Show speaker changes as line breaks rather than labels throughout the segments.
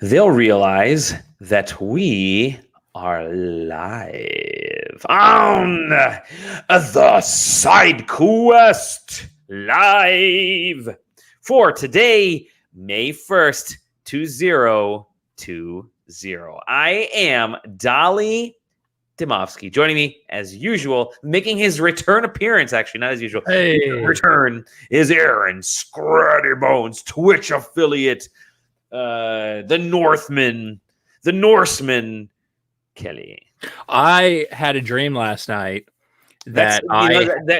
they'll realize that we are live on the SideQuest live for today, May 1st, 2020. I am Dolly Dimovsky. Joining me, as usual, making his return appearance, actually, not as usual.
Hey.
Return is Erron, Scratty Bones, Twitch affiliate, the Northman, the Norseman, Kelly.
I had a dream last night that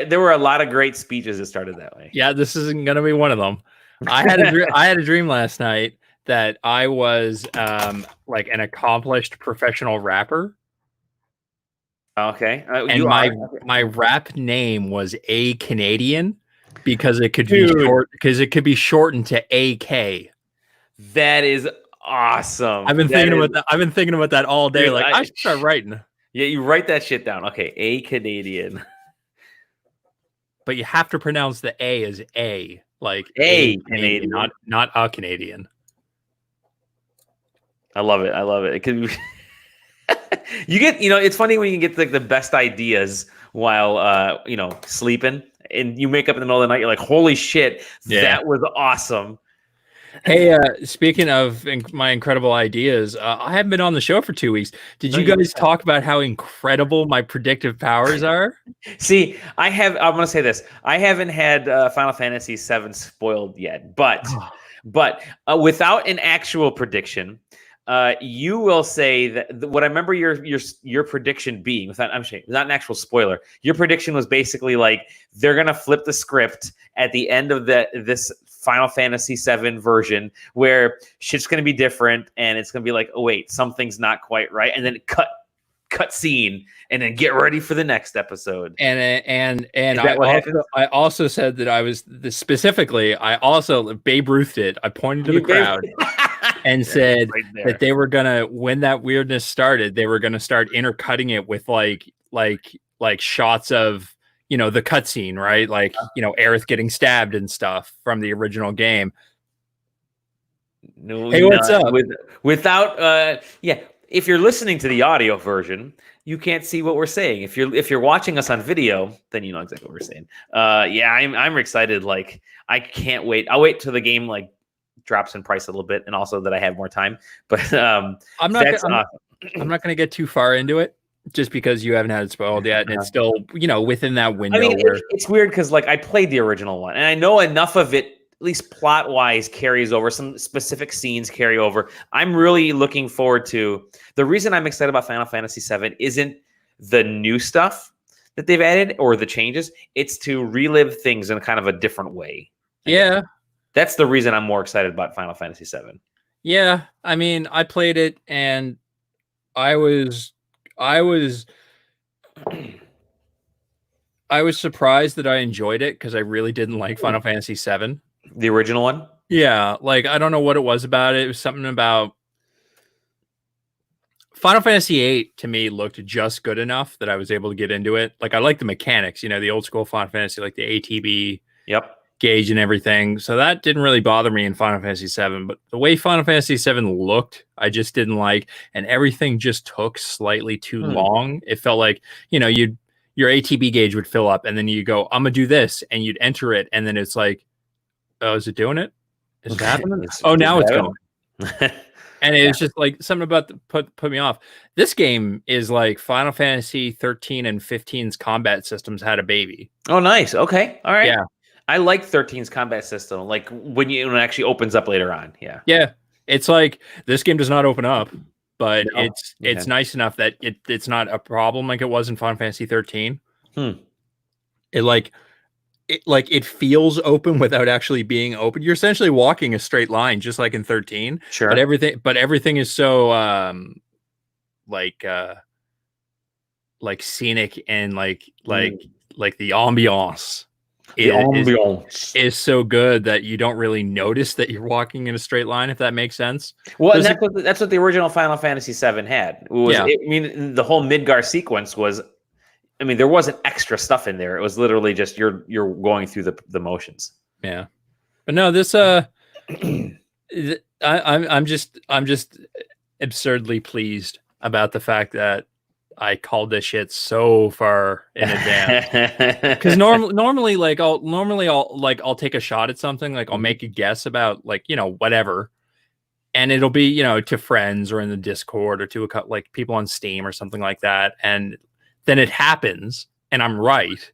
there were a lot of great speeches that started that way.
Yeah, this isn't going to be one of them. I had a dream last night that I was like an accomplished professional rapper.
Okay.
And my rap name was A Canadian because it could be short, because it could be shortened to AK.
That is awesome.
I've been thinking about that all day.
Dude,
I should start writing.
Yeah, you write that shit down. Okay, A Canadian.
But you have to pronounce the A as A, like
A Canadian,
not a Canadian.
I love it. It could be you get, it's funny when you get like the best ideas while sleeping, and you wake up in the middle of the night, you're like, holy shit, that was awesome.
Hey, speaking of my incredible ideas, I haven't been on the show for 2 weeks. Did you guys talk about how incredible my predictive powers are?
See, I'm going to say this. I haven't had Final Fantasy VII spoiled yet, but without an actual prediction, you will say that what I remember your prediction being, without not an actual spoiler, your prediction was basically like they're gonna flip the script at the end of this Final Fantasy VII version where shit's gonna be different, and it's gonna be like, oh wait, something's not quite right, and then cut scene, and then get ready for the next episode.
And I also said that I was specifically. I also Babe Ruthed it. I pointed to the crowd. And said that they were gonna, when that weirdness started, they were gonna start intercutting it with like shots of the cutscene, right? Like Aerith getting stabbed and stuff from the original game.
No,
hey, what's up?
Without if you're listening to the audio version, you can't see what we're saying. If you're watching us on video, then you know exactly what we're saying. I'm excited. Like, I can't wait. I'll wait till the game drops in price a little bit, and also that I have more time. But I'm not
going to get too far into it, just because you haven't had it spoiled yet, and it's still within that window.
I mean, it's weird because I played the original one, and I know enough of it, at least plot wise, carries over. Some specific scenes carry over. I'm really looking forward to. The reason I'm excited about Final Fantasy VII isn't the new stuff that they've added or the changes. It's to relive things in kind of a different way.
Yeah.
That's the reason I'm more excited about Final Fantasy VII.
Yeah, I mean, I played it, and I was surprised that I enjoyed it, because I really didn't like Final Fantasy VII.
The original one?
Yeah, I don't know what it was about it. It was something about Final Fantasy VIII, to me, looked just good enough that I was able to get into it. I like the mechanics, the old school Final Fantasy, like the ATB.
Yep.
Gauge and everything, so that didn't really bother me in Final Fantasy VII. But the way Final Fantasy VII looked, I just didn't like, and everything just took slightly too long. It felt like your ATB gauge would fill up, and then you go, "I'm gonna do this," and you'd enter it, and then it's like, "Oh, is it doing it? Is it happening? Now it's going." And it's just something about put me off. This game is like Final Fantasy 13 and 15's combat systems had a baby.
Oh, nice. Okay, all right.
Yeah.
I like 13's combat system, when it actually opens up later on. Yeah.
Yeah. It's like this game does not open up, but it's nice enough that it's not a problem like it was in Final Fantasy 13. It feels open without actually being open. You're essentially walking a straight line, just like in 13.
Sure.
But everything is so scenic, and the ambiance. Is so good that you don't really notice that you're walking in a straight line, if that makes sense.
Well, and that's what the original Final Fantasy VII had. The whole Midgar sequence was, there wasn't extra stuff in there. It was literally just you're going through the motions.
Yeah, but no, this I'm just absurdly pleased about the fact that I called this shit so far in advance. Because normally I'll take a shot at something, like I'll make a guess about like whatever, and it'll be to friends or in the Discord or to like people on Steam or something like that, and then it happens and I'm right,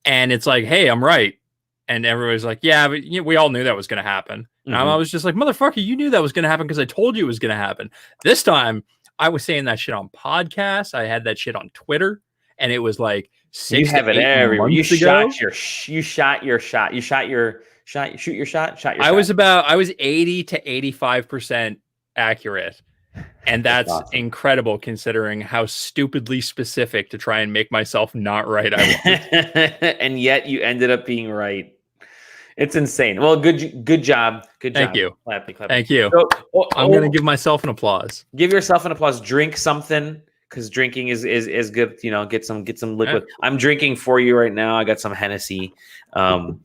and it's like, hey, I'm right, and everybody's like, yeah, but we all knew that was going to happen. And I was just like, motherfucker, you knew that was going to happen because I told you it was going to happen. This time I was saying that shit on podcasts. I had that shit on Twitter, and it was like 6
you have
to
it
8
everywhere. You
months ago.
shot your shot. Shoot your shot.
I was 80 to 85% accurate. And that's awesome. Incredible considering how stupidly specific to try and make myself not right I was.
And yet you ended up being right. It's insane. Well, good job. Good job.
Thank you.
Clapping.
Thank you. So, I'm going to give myself an applause.
Give yourself an applause. Drink something, because drinking is good. Get some liquid. Yeah. I'm drinking for you right now. I got some Hennessy. Well,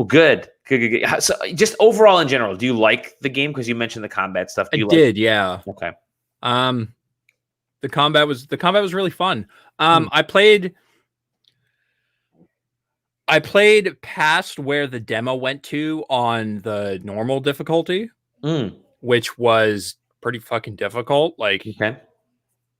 good. So, just overall in general, do you like the game? Because you mentioned the combat stuff.
I did, yeah.
Okay.
The combat was really fun. I played past where the demo went to on the normal difficulty, which was pretty fucking difficult. Like,
okay.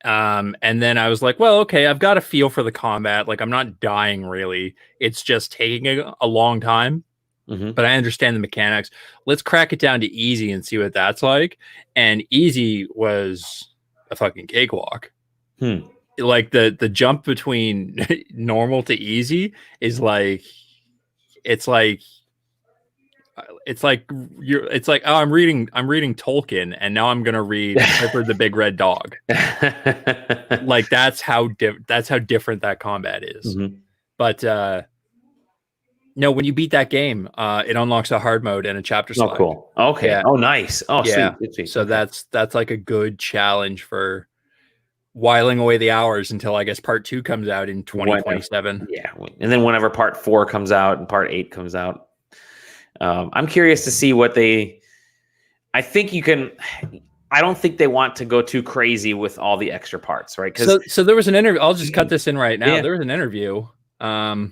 And then I was like, well, okay, I've got a feel for the combat. Like, I'm not dying really. It's just taking a long time. But I understand the mechanics. Let's crack it down to easy and see what that's like. And easy was a fucking cakewalk. Like the jump between normal to easy is like, it's like oh, I'm reading Tolkien, and now I'm gonna read Clifford the Big Red Dog. Like that's how different that combat is. But no, when you beat that game, it unlocks a hard mode and a chapter select.
Oh, cool. Okay. Yeah. Oh, nice. Oh,
yeah.
Sweet.
So that's like a good challenge for whiling away the hours until I guess part 2 comes out in 2027.
Yeah. And then whenever part 4 comes out and part 8 comes out, I'm curious to see what I don't think they want to go too crazy with all the extra parts, right?
So there was an interview. I'll just cut this in right now. Yeah. There was an interview. How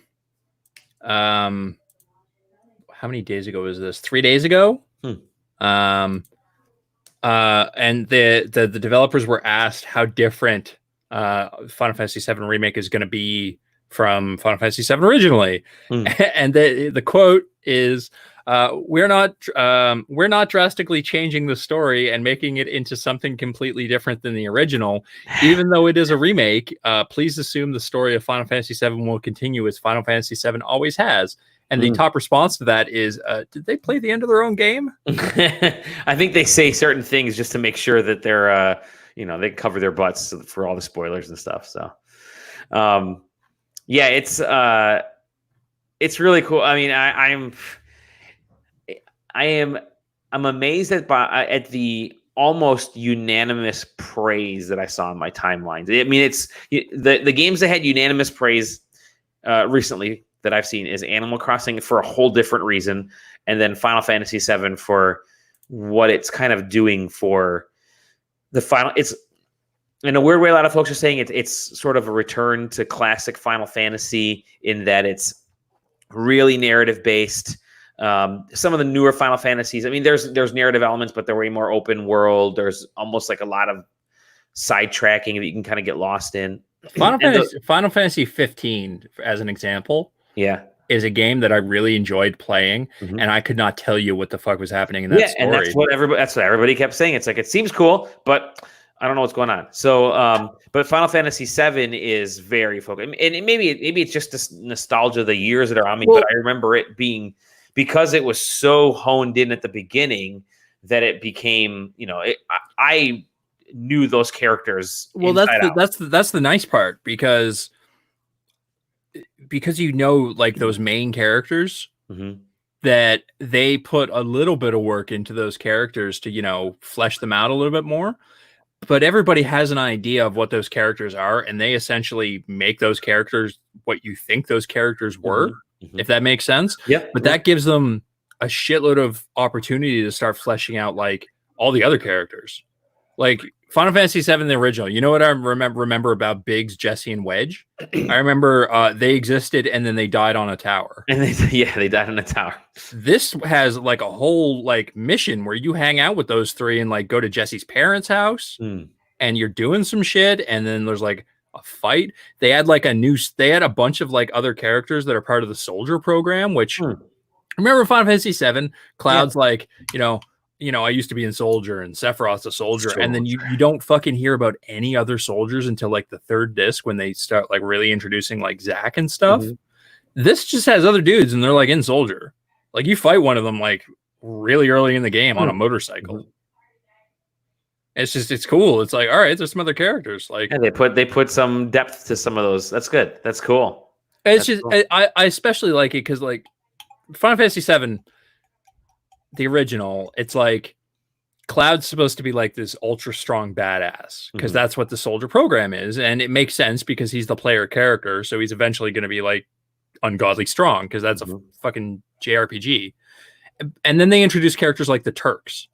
many days ago was this? 3 days ago. And the developers were asked how different Final Fantasy VII Remake is going to be from Final Fantasy VII originally. And the quote is, we're not drastically changing the story and making it into something completely different than the original. Even though it is a remake, please assume the story of Final Fantasy VII will continue as Final Fantasy VII always has. And the top response to that is, did they play the end of their own game?
I think they say certain things just to make sure that they're, they cover their butts for all the spoilers and stuff. So, yeah, it's really cool. I mean, I'm amazed at the almost unanimous praise that I saw in my timelines. I mean, it's the games that had unanimous praise recently that I've seen is Animal Crossing for a whole different reason, and then Final Fantasy VII for what it's kind of doing for the final. It's in a weird way. A lot of folks are saying it's sort of a return to classic Final Fantasy in that it's really narrative based. Some of the newer Final Fantasies, I mean, there's narrative elements, but they're way more open world. There's almost like a lot of sidetracking that you can kind of get lost in.
Final Fantasy 15, as an example, is a game that I really enjoyed playing, and I could not tell you what the fuck was happening in that story.
And that's what everybody kept saying. It's like, it seems cool, but I don't know what's going on. So, but Final Fantasy VII is very focused, and maybe it's just this nostalgia of the years that are on me. But I remember it being, because it was so honed in at the beginning that it became, I knew those characters.
Well, that's the nice part, because like those main characters, that they put a little bit of work into those characters to flesh them out a little bit more. But everybody has an idea of what those characters are, and they essentially make those characters what you think those characters were. If that makes sense.
Yeah.
But that gives them a shitload of opportunity to start fleshing out like all the other characters. Like Final Fantasy VII, the original. You know what I remember about Biggs, Jesse, and Wedge? I remember they existed and then they died on a tower.
And they died on a tower.
This has like a whole like mission where you hang out with those three and like go to Jesse's parents' house and you're doing some shit, and then there's like a fight. They had like they had a bunch of like other characters that are part of the soldier program, which remember Final Fantasy VII, Cloud's like, I used to be in soldier and Sephiroth's a soldier. And then you don't fucking hear about any other soldiers until like the third disc when they start like really introducing like Zack and stuff. This just has other dudes and they're like in soldier. Like you fight one of them like really early in the game on a motorcycle. It's cool. It's like, all right, there's some other characters. Like
they put some depth to some of those. That's good. That's cool.
It's just cool. I especially like it because like Final Fantasy VII, the original, it's like Cloud's supposed to be like this ultra strong badass because that's what the soldier program is, and it makes sense because he's the player character, so he's eventually going to be like ungodly strong because that's a fucking JRPG. And then they introduce characters like the Turks,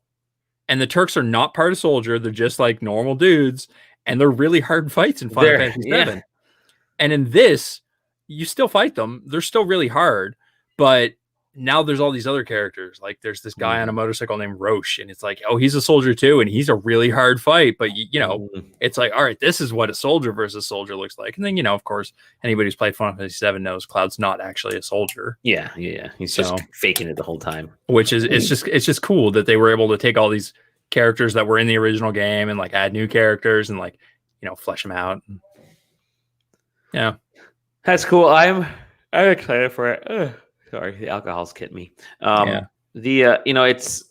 and the Turks are not part of soldier; they're just like normal dudes, and they're really hard fights in Final Fantasy VII. And in this, you still fight them; they're still really hard, but now there's all these other characters. Like there's this guy on a motorcycle named Roche, and it's like, oh, he's a soldier too, and he's a really hard fight. But it's like, all right, this is what a soldier versus soldier looks like. And then of course, anybody who's played Final Fantasy VII knows Cloud's not actually a soldier.
Yeah, he's just faking it the whole time.
Which is it's just cool that they were able to take all these characters that were in the original game and like add new characters and like flesh them out. Yeah,
that's cool. I'm excited for it. Ugh. Sorry, the alcohol's kidding me. It's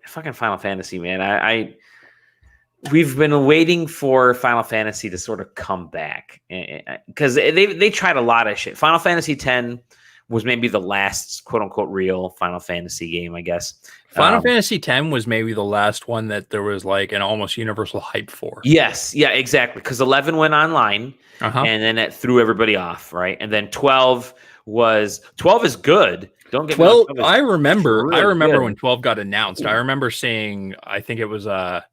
fucking Final Fantasy, man. We've been waiting for Final Fantasy to sort of come back because they tried a lot of shit. Final Fantasy X was maybe the last quote unquote real Final Fantasy game, I guess.
Final Fantasy X was maybe the last one that there was like an almost universal hype for.
Yes, yeah, exactly. Because 11 went online, and then it threw everybody off, right? And then 12 is good. Don't get
12. I remember
good.
when 12 got announced. I remember seeing. I think it was a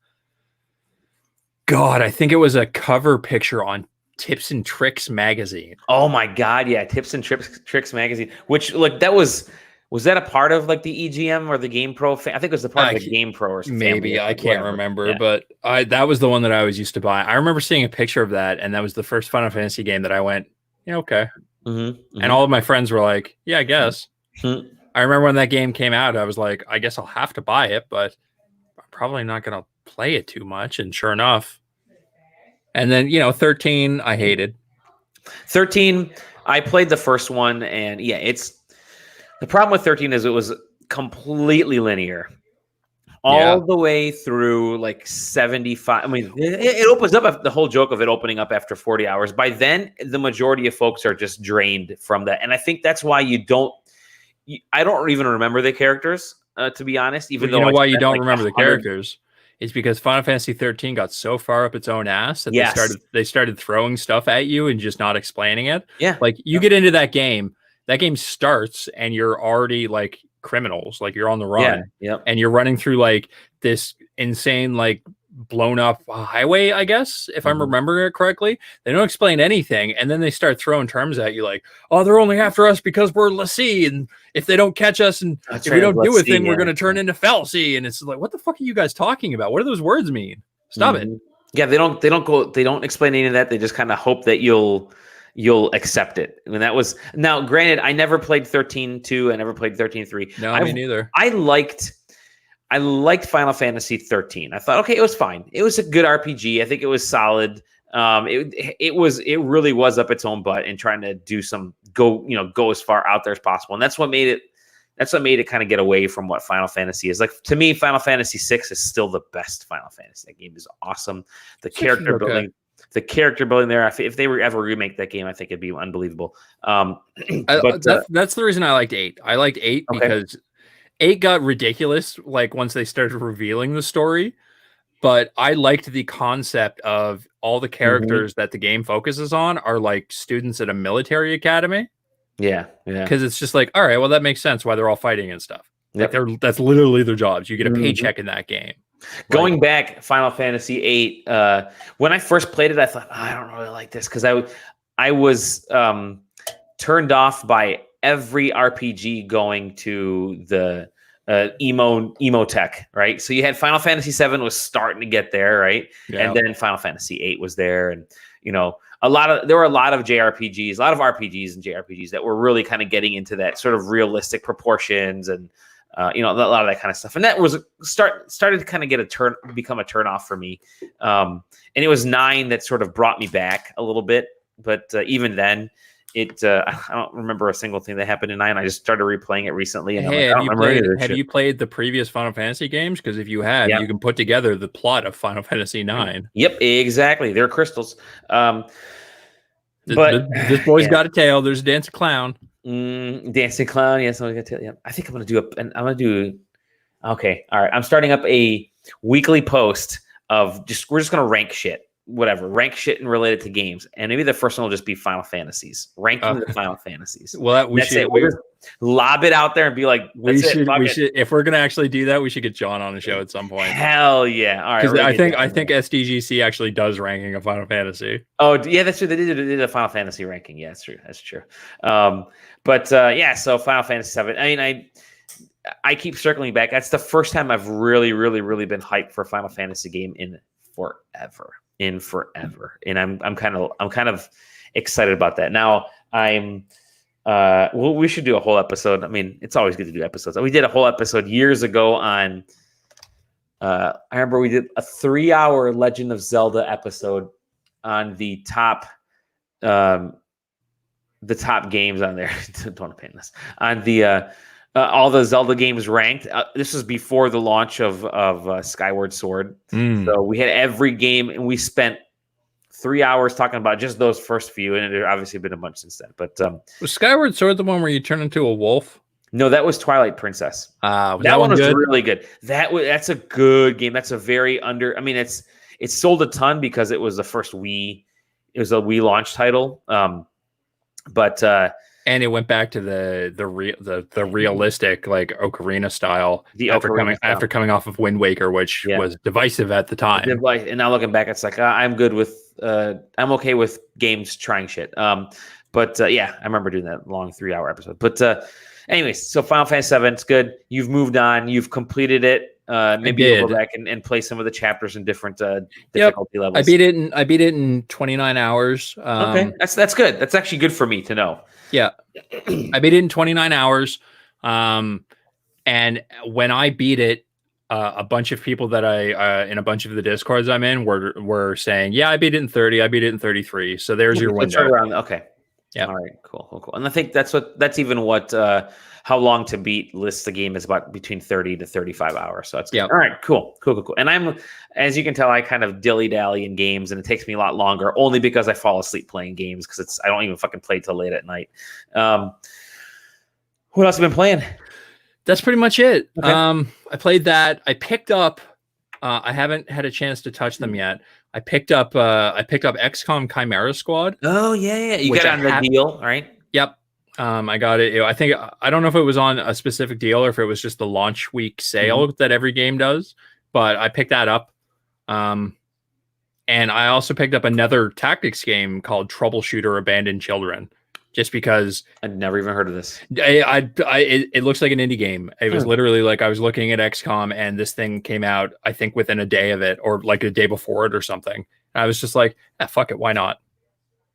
cover picture on Tips and Tricks magazine.
Oh my god, yeah, Tips and Tricks magazine. Which like that was that a part of like the EGM or the Game Pro? I think it was the part of the Game Pro or something.
Maybe I can't remember, but that was the one that I always used to buy. I remember seeing a picture of that, and that was the first Final Fantasy game that I went, okay. And all of my friends were like, yeah, I guess. I remember when that game came out, I was like, I guess I'll have to buy it, but I'm probably not going to play it too much. And sure enough. And then, 13, I hated.
13, I played the first one, and it's the problem with 13 is it was completely linear. All the way through like 75. I mean, it opens up the whole joke of it opening up after 40 hours. By then, the majority of folks are just drained from that. And I think that's why I don't even remember the characters, to be honest. Even though
why you don't remember the characters is because Final Fantasy 13 got so far up its own ass that they started throwing stuff at you and just not explaining it.
Yeah.
Like you get into that game starts and you're already like criminals, like you're on the run, and you're running through like this insane like blown up highway, I guess, if I'm remembering it correctly. They don't explain anything, and then they start throwing terms at you like, oh, they're only after us because we're Lassie, and if they don't catch us and if we don't do a thing, we're going to turn into Felsie. And it's like, what the fuck are you guys talking about? What do those words mean? Stop it.
Yeah, they don't explain any of that. They just kind of hope that you'll accept it. I mean, now granted, I never played 13-2. I never played 13-3.
No, me neither.
I liked Final Fantasy 13. I thought, okay, it was fine. It was a good RPG. I think it was solid. It really was up its own butt and trying to do go as far out there as possible. And that's what made it kind of get away from what Final Fantasy is. Like to me, Final Fantasy VI is still the best Final Fantasy. That game is awesome. The character building there. If they were ever remake that game, I think it'd be unbelievable.
That's the reason I liked 8. I liked 8 because 8 got ridiculous like once they started revealing the story. But I liked the concept of all the characters that the game focuses on are like students at a military academy.
Yeah.
Because it's just like, all right, well, that makes sense why they're all fighting and stuff. Like that's literally their jobs. You get a paycheck in that game.
Going back, Final Fantasy VIII. When I first played it, I thought, I don't really like this because I was turned off by every RPG going to the emo tech, right? So you had Final Fantasy VII was starting to get there, right? Yeah. And then Final Fantasy VIII was there, and there were a lot of JRPGs, a lot of RPGs and JRPGs that were really kind of getting into that sort of realistic proportions and a lot of that kind of stuff. And that was started to kind of become a turn off for me. And it was 9 that sort of brought me back a little bit. But even then, I don't remember a single thing that happened in 9. I just started replaying it recently. And
have you played the previous Final Fantasy games? Because if you have, you can put together the plot of Final Fantasy 9.
Yep, exactly. They're crystals. But
this boy's got a tail. There's a dancing clown.
Dancing clown. Yes, I'm gonna tell you. I think I'm gonna do. Okay, all right. I'm starting up a weekly post of we're just gonna rank shit. Whatever, rank shit and related to games, and maybe the first one will just be Final Fantasies, ranking the Final Fantasies.
Well, we should
lob it out there and be like,
we should. If we're gonna actually do that, we should get John on the show at some point.
Hell yeah! All right,
because I think SDGC actually does ranking of Final Fantasy.
Oh yeah, that's true. They did a Final Fantasy ranking. Yeah, that's true. That's true. So Final Fantasy VII. I mean, I keep circling back. That's the first time I've really, really, really been hyped for a Final Fantasy game in forever. And I'm kind of excited about that. Now we should do a whole episode. I mean, it's always good to do episodes. We did a whole episode years ago on I remember we did a 3-hour Legend of Zelda episode on the top games on there. Don't want to paint this on the all the Zelda games ranked. This was before the launch of Skyward Sword. So we had every game, and we spent 3 hours talking about just those first few, and there obviously been a bunch since then. But
was Skyward Sword the one where you turn into a wolf?
No, that was Twilight Princess.
That
one was really good. That's a good game. That's a very I mean, it's sold a ton because it was the first Wii. It was a Wii launch title.
And it went back to the realistic, like Ocarina style after coming off of Wind Waker, which was divisive at the time.
And now looking back, it's like I'm okay with games trying shit. I remember doing that long 3-hour episode. But anyways, so Final Fantasy VII, it's good. You've moved on. You've completed it. Maybe you'll go back and play some of the chapters in different difficulty levels.
I beat it in 29 hours.
Okay, that's good. That's actually good for me to know.
Yeah, I beat it in 29 hours. And when I beat it, a bunch of people that in a bunch of the Discords I'm in were saying, yeah, I beat it in 30. I beat it in 33. So there's your window.
Okay. Yeah. All right. Cool. And I think that's even what how long to beat lists the game is about between 30 to 35 hours. So that's all right. Cool. And I'm, as you can tell, I kind of dilly-dally in games, and it takes me a lot longer only because I fall asleep playing games because I don't even fucking play till late at night. What else have you been playing?
That's pretty much it. Okay. I played that. I picked up. I haven't had a chance to touch them yet. I picked up XCOM Chimera Squad.
Oh yeah. You got it on the deal, right?
Yep. I got it. I don't know if it was on a specific deal or if it was just the launch week sale that every game does, but I picked that up. And I also picked up another tactics game called Troubleshooter Abandoned Children. Just because
I'd never even heard of this.
It looks like an indie game. It was literally like I was looking at XCOM and this thing came out, I think within a day of it or like a day before it or something. And I was just like, fuck it. Why not?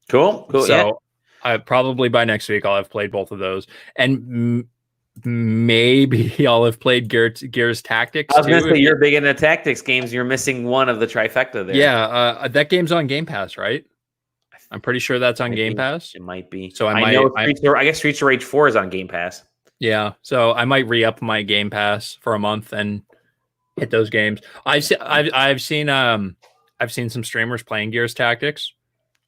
Cool.
So I probably by next week I'll have played both of those. And maybe I'll have played Gears Tactics.
I was going to say you're big into tactics games. You're missing one of the trifecta there.
Yeah. That game's on Game Pass, right? I'm pretty sure that's on Game Pass.
It might be.
So
I guess Streets of Rage 4 is on Game Pass.
Yeah, so I might re-up my Game Pass for a month and hit those games. I've seen some streamers playing Gears Tactics.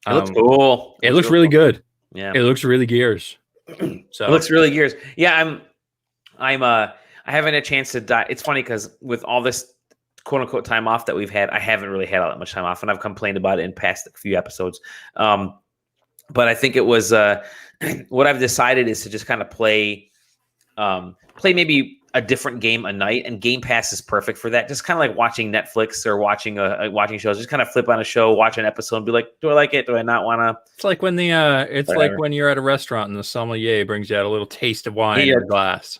It looks cool.
It looks really good.
Yeah,
it looks really Gears.
So it looks really Gears. Yeah, I haven't had a chance to die. It's funny because with all this quote unquote time off that we've had, I haven't really had all that much time off, and I've complained about it in past few episodes. But I think it was what I've decided is to just kind of play maybe a different game a night, and Game Pass is perfect for that. Just kind of like watching Netflix or watching watching shows. Just kind of flip on a show, watch an episode, and be like, "Do I like it? Do I not want to?"
It's like when like when you're at a restaurant and the sommelier brings you out a little taste of wine in a glass.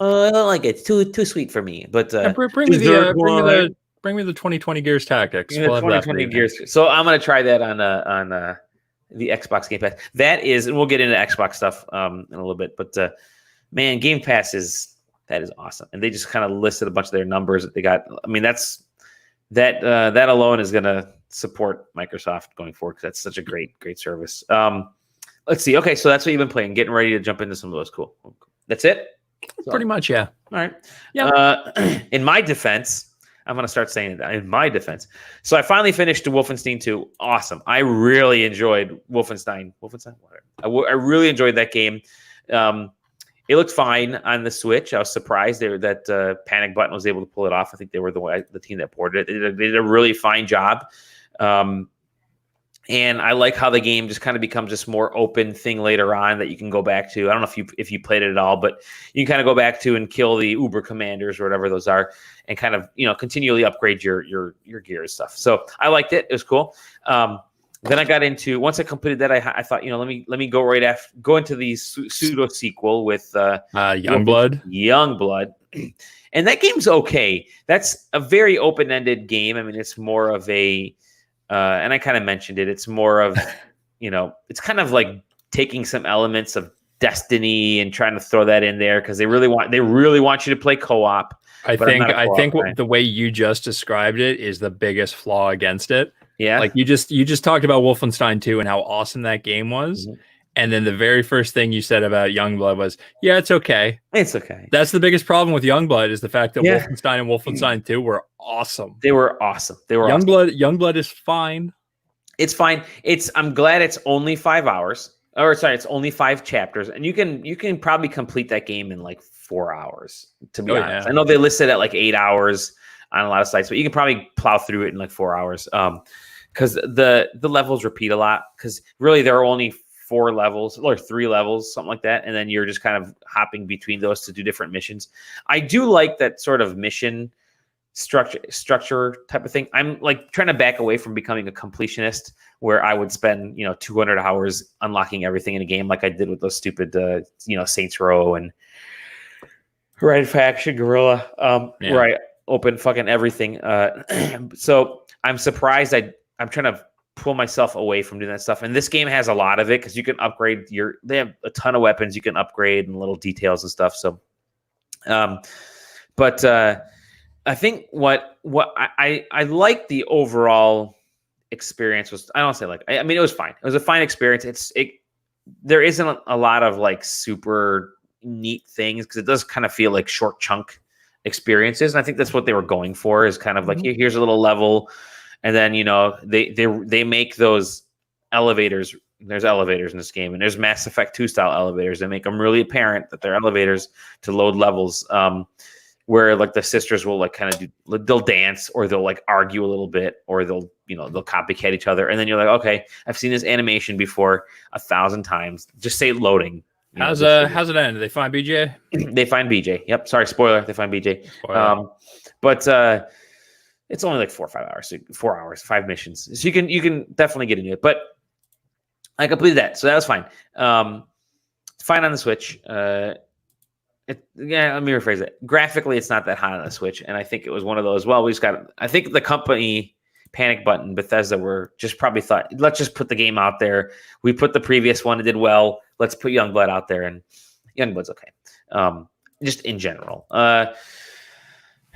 I don't like it. Too sweet for me. But
bring me the 2020 Gears Tactics.
The 2020 Gears. So I'm gonna try that on the Xbox Game Pass. That is, and we'll get into Xbox stuff in a little bit. But man, Game Pass is awesome, and they just kind of listed a bunch of their numbers that they got. I mean, that alone is gonna support Microsoft going forward because that's such a great service. Let's see. Okay, so that's what you've been playing. Getting ready to jump into some of those. Cool. That's it. So,
pretty much, yeah.
All right.
Yeah.
In my defense, I'm going to start saying that. In my defense. So I finally finished Wolfenstein 2. Awesome. I really enjoyed Wolfenstein. Whatever. I really enjoyed that game. It looked fine on the Switch. I was surprised that Panic Button was able to pull it off. I think they were the team that ported it. They did a really fine job. And I like how the game just kind of becomes this more open thing later on that you can go back to. I don't know if you played it at all, but you can kind of go back to and kill the Uber commanders or whatever those are, and kind of continually upgrade your gear and stuff. So I liked it. It was cool. Then I got into, once I completed that, I thought let me go into the pseudo sequel with
Youngblood.
Youngblood. And that game's okay. That's a very open-ended game. I mean, it's more of a and I kind of mentioned it. It's more of, it's kind of like taking some elements of Destiny and trying to throw that in there because they really want you to play co-op.
I think the way you just described it is the biggest flaw against it.
Yeah,
like you just talked about Wolfenstein 2 and how awesome that game was. Mm-hmm. And then the very first thing you said about Youngblood was, yeah, it's okay.
It's okay.
That's the biggest problem with Youngblood is the fact that Wolfenstein and Wolfenstein 2 were awesome.
They were awesome.
Youngblood is fine.
It's fine. I'm glad it's only 5 hours. Or sorry, it's only 5 chapters. And you can probably complete that game in like 4 hours, to be honest. Yeah. I know they listed at like 8 hours on a lot of sites, but you can probably plow through it in like 4 hours. Because the levels repeat a lot. Because really there are only 4 levels or 3 levels, something like that. And then you're just kind of hopping between those to do different missions. I do like that sort of mission structure type of thing. I'm like trying to back away from becoming a completionist where I would spend, 200 hours unlocking everything in a game like I did with those stupid, Saints Row and Red Faction Guerrilla, where I open fucking everything. So I'm surprised I'm trying to pull myself away from doing that stuff. And this game has a lot of it because you can upgrade they have a ton of weapons you can upgrade and little details and stuff. So, but I think what I like the overall experience was, I don't say like, I mean, it was fine. It was a fine experience. There isn't a lot of like super neat things because it does kind of feel like short chunk experiences. And I think that's what they were going for, is kind of like, here's a little level. And then, they make those elevators. There's elevators in this game, and there's Mass Effect 2 style elevators. They make them really apparent that they're elevators to load levels, where like the sisters will like kind of they'll dance, or they'll like argue a little bit, or they'll copycat each other. And then you're like, okay, I've seen this animation before 1,000 times. Just say loading.
How's it end? Do they find BJ?
They find BJ. Yep. Sorry, spoiler. They find BJ. But it's only like 4 or 5 hours. 4 hours, 5 missions. So you can definitely get into it. But I completed that, so that was fine. It's fine on the Switch. Let me rephrase it. Graphically, it's not that hot on the Switch, and I think it was one of those. Well, I think the company Panic Button, Bethesda, were just probably thought, let's just put the game out there. We put the previous one; it did well. Let's put Youngblood out there, and Youngblood's okay. Just in general.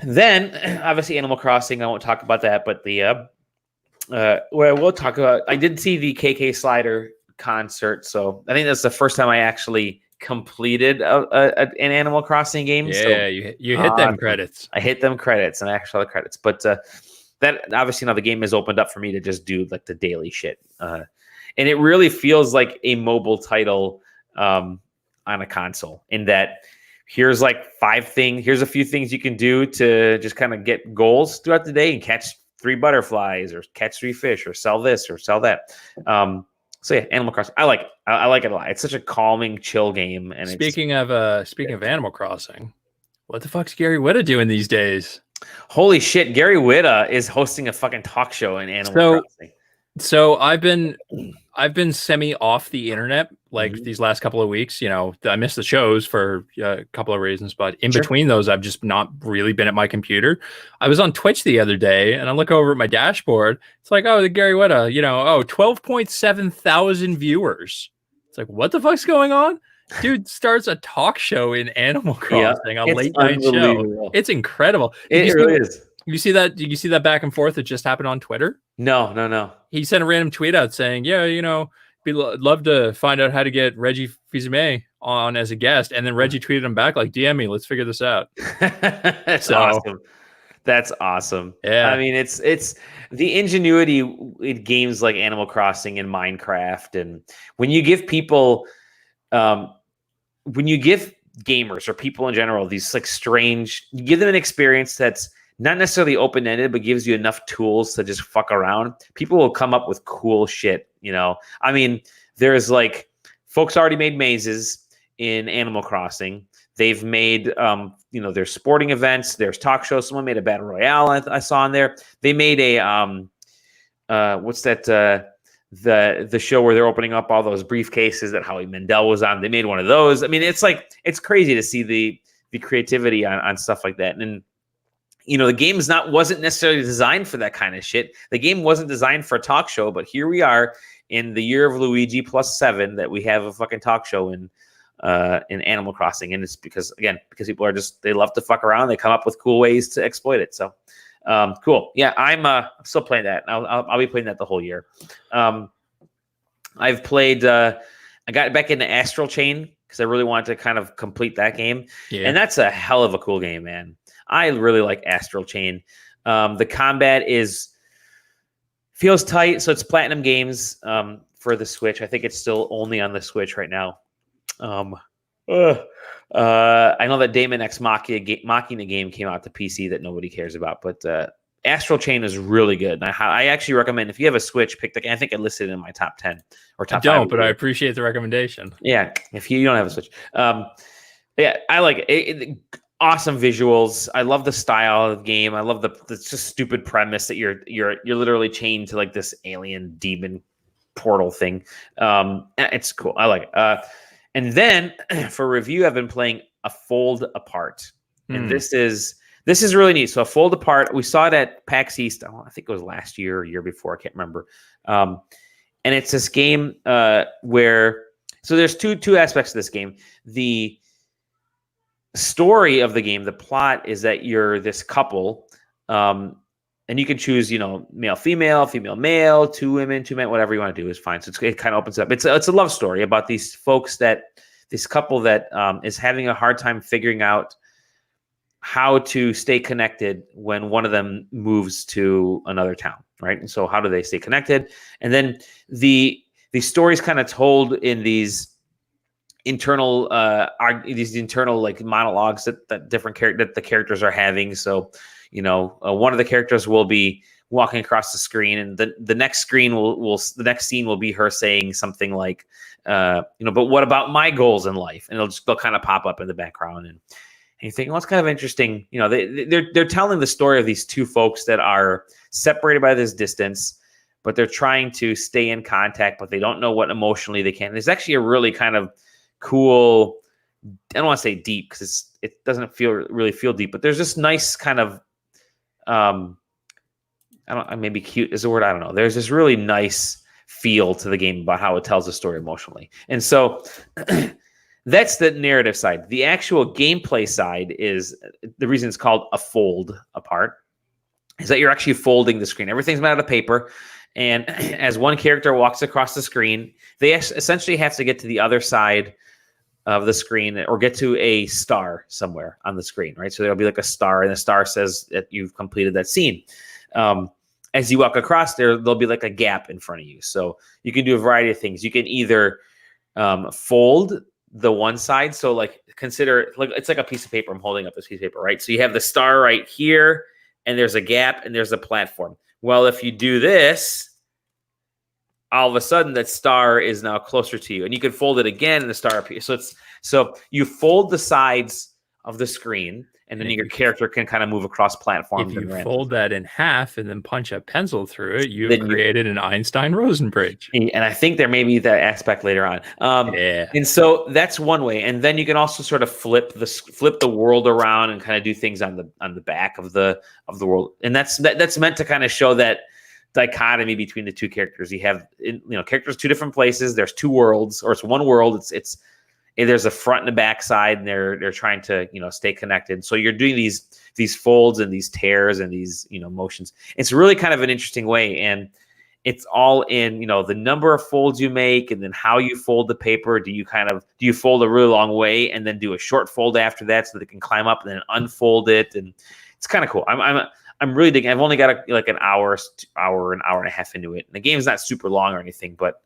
Then, obviously, Animal Crossing. I won't talk about that, but we'll talk about. I did see the KK Slider concert, so I think that's the first time I actually completed an Animal Crossing game.
Yeah,
so,
you hit them credits.
I hit them credits and actual credits, but that obviously now the game has opened up for me to just do like the daily shit, and it really feels like a mobile title on a console. In that, here's like 5 things. Here's a few things you can do to just kind of get goals throughout the day and catch 3 butterflies or catch 3 fish or sell this or sell that. So yeah, Animal Crossing. I like it. I like it a lot. It's such a calming, chill game. And
speaking of Animal Crossing, What the fuck's Gary Whitta doing these days?
Holy shit, Gary Whitta is hosting a fucking talk show in Animal Crossing.
So I've been semi off the internet like these last couple of weeks. You know, I missed the shows for a couple of reasons, but in between those, I've just not really been at my computer. I was on Twitch the other day and I look over at my dashboard. It's like, oh, the Gary Whitta, 12.7 thousand viewers. It's like, what the fuck's going on? Dude starts a talk show in Animal Crossing, a late night show. It's incredible.
It really is.
You see that? You see that back and forth that just happened on Twitter?
No.
He sent a random tweet out saying, "Yeah, love to find out how to get Reggie Fils-Aimé on as a guest." And then Reggie tweeted him back like, "DM me, let's figure this out."
That's awesome. That's awesome.
Yeah,
I mean, it's the ingenuity in games like Animal Crossing and Minecraft, and when you give people, when you give gamers or people in general these like strange, you give them an experience that's not necessarily open-ended, but gives you enough tools to just fuck around. People will come up with cool shit, I mean, there's like folks already made mazes in Animal Crossing. They've made, there's sporting events, there's talk shows. Someone made a battle royale I saw in there. They made a, what's that, the show where they're opening up all those briefcases that Howie Mandel was on. They made one of those. I mean, it's crazy to see the creativity on stuff like that. And the game wasn't necessarily designed for that kind of shit. The game wasn't designed for a talk show, but here we are in the year of Luigi +7 that we have a fucking talk show in Animal Crossing. And it's because people are they love to fuck around. They come up with cool ways to exploit it. So cool. Yeah, I'm still playing that. I'll be playing that the whole year. I've played, I got back into Astral Chain because I really wanted to kind of complete that game. Yeah. And that's a hell of a cool game, man. I really like Astral Chain. The combat feels tight, so it's Platinum Games for the Switch. I think it's still only on the Switch right now. I know that Daemon X Machina game came out to PC that nobody cares about, but Astral Chain is really good. And I actually recommend, if you have a Switch, pick the game. I think I listed it in my top 10 or top 5.
I don't, but I appreciate the recommendation.
Yeah, if you don't have a Switch. Yeah, I like it. Awesome visuals. I love the style of the game. I love the just stupid premise that you're literally chained to like this alien demon portal thing. It's cool. I like it. And then for review, I've been playing A Fold Apart, and this is really neat. So A Fold Apart, we saw it at PAX East. I think it was last year or year before. I can't remember. And it's this game where there's two aspects of this game. The story of the game, the plot is that you're this couple, and you can choose, male, female, male, 2 women, 2 men, whatever you want to do is fine. So it kind of opens up. It's a love story about these folks this couple that is having a hard time figuring out how to stay connected when one of them moves to another town, right? And so how do they stay connected? And then the story's kind of told in these internal like monologues that the characters are having. So one of the characters will be walking across the screen, and the next screen the next scene will be her saying something like but what about my goals in life? And they'll kind of pop up in the background, and you think, well, it's kind of interesting. They're telling the story of these two folks that are separated by this distance, but they're trying to stay in contact, but they don't know what emotionally they can. There's actually a really kind of cool, I don't want to say deep because it doesn't really feel deep, but there's this nice kind of maybe cute is the word, I don't know. There's this really nice feel to the game about how it tells the story emotionally. And so that's the narrative side. The actual gameplay side is the reason it's called A Fold Apart is that you're actually folding the screen. Everything's made out of paper. And as one character walks across the screen, they essentially have to get to the other side of the screen or get to a star somewhere on the screen, right? So there'll be like a star, and the star says that you've completed that scene. As you walk across there'll be like a gap in front of you. So you can do a variety of things. You can either fold the one side. So like consider, like it's like a piece of paper. I'm holding up this piece of paper, right? So you have the star right here, and there's a gap, and there's a platform. Well, if you do this, all of a sudden that star is now closer to you, and you can fold it again and the star appears. So you fold the sides of the screen, and then your character can kind of move across platforms.
If you fold that in half and then punch a pencil through it, you've created an Einstein-Rosen bridge.
And I think there may be that aspect later on. And so that's one way. And then you can also sort of flip the world around and kind of do things on the back of the world. And that's meant to kind of show that dichotomy between the two characters. You have characters two different places. There's two worlds, or it's one world. It's there's a front and a back side, and they're trying to stay connected. So you're doing these folds and these tears and these motions. It's really kind of an interesting way, and it's all in the number of folds you make, and then how you fold the paper. Do you fold a really long way and then do a short fold after that so they can climb up and then unfold it? And it's kind of cool. I'm really digging. I've only got an hour and a half into it. And the game's not super long or anything, but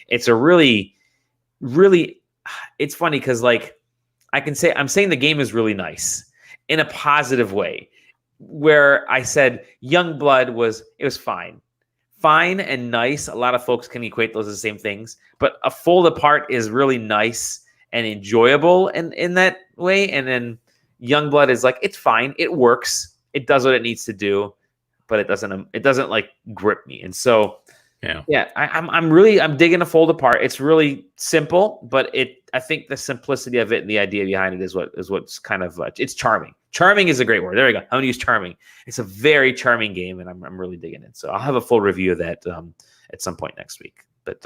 it's a really, really. It's funny because I'm saying the game is really nice in a positive way. Where I said Youngblood was fine and nice. A lot of folks can equate those as the same things, but a fold apart is really nice and enjoyable in that way. And then Youngblood is it's fine. It works. It does what it needs to do, but it doesn't grip me. And so, I'm digging a fold apart. It's really simple, but I think the simplicity of it and the idea behind it is what's kind of it's charming. Charming is a great word. There we go. I'm gonna use charming. It's a very charming game, and I'm really digging it. So I'll have a full review of that at some point next week. But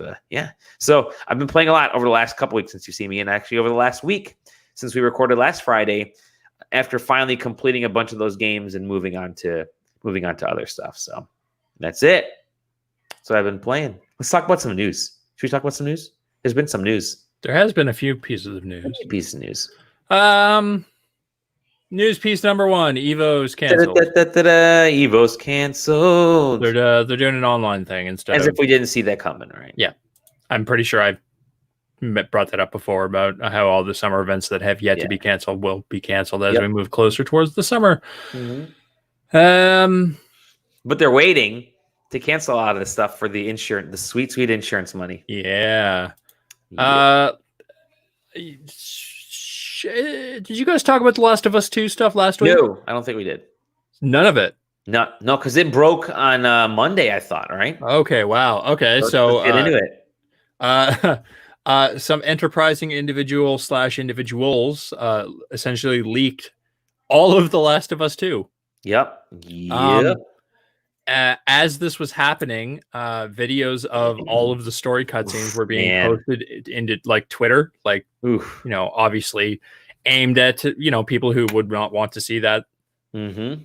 so I've been playing a lot over the last couple weeks since you see me, and actually over the last week since we recorded last Friday, after finally completing a bunch of those games and moving on to other stuff. So that's it. So I've been playing. Let's talk about some news. Should we talk about some news? There's been some news.
There has been a few pieces of news. News piece number one: Evo's canceled.
Evo's canceled.
They're doing an online thing instead.
As if we didn't see that coming, right?
Yeah, I'm pretty sure I've brought that up before about how all the summer events that have yet to be canceled will be canceled as we move closer towards the summer.
Mm-hmm. But they're waiting to cancel a lot of the stuff for the sweet insurance money.
Yeah. Did you guys talk about The Last of Us 2 stuff last week?
No, I don't think we did.
None of it.
No, because it broke on Monday, I thought, right?
Okay, wow. Okay, so
let's get into
it. Some enterprising individuals essentially leaked all of The Last of Us 2.
Yep.
As this was happening, videos of all of the story cutscenes were being posted into Twitter, obviously aimed at people who would not want to see that.
Mm-hmm.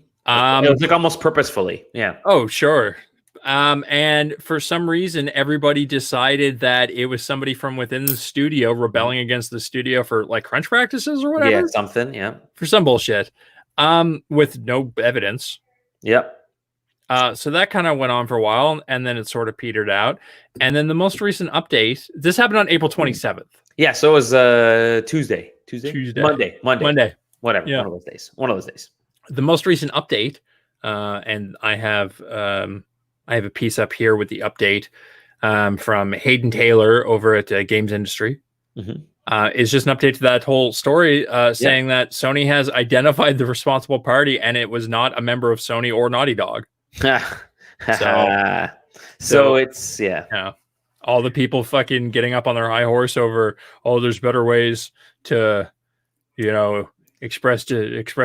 It was almost purposefully. Yeah.
Oh, sure. And for some reason, everybody decided that it was somebody from within the studio rebelling against the studio for crunch practices or whatever.
Yeah, something. Yeah.
For some bullshit. With no evidence.
Yep.
So that kind of went on for a while, and then it sort of petered out. And then the most recent update, this happened on April 27th.
Yeah, so it was Tuesday. Monday. Whatever.
Yeah.
One of those days.
The most recent update, and I have a piece up here with the update from Hayden Taylor over at Games Industry.
Mm-hmm.
Is just an update to that whole story, saying that Sony has identified the responsible party, and it was not a member of Sony or Naughty Dog.
So it's
all the people fucking getting up on their high horse over there's better ways to express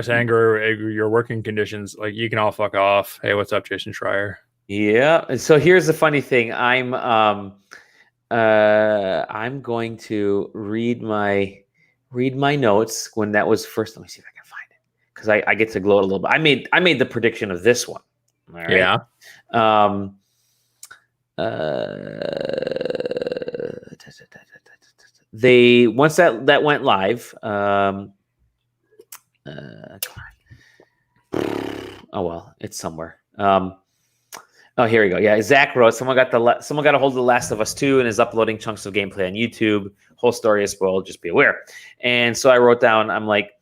anger, your working conditions. You can all fuck off. Hey, what's up, Jason Schreier?
Yeah. So here's the funny thing. I'm going to read my notes when that was first. Let me see if I can find it, because I get to gloat a little bit. I made the prediction of this one. All right?
Yeah.
They once that went live. Come on. Oh well, it's somewhere. Oh, here we go. Yeah, Zach wrote, someone got a hold of The Last of Us 2 and is uploading chunks of gameplay on YouTube. Whole story is spoiled. Just be aware. And so I wrote down, I'm like,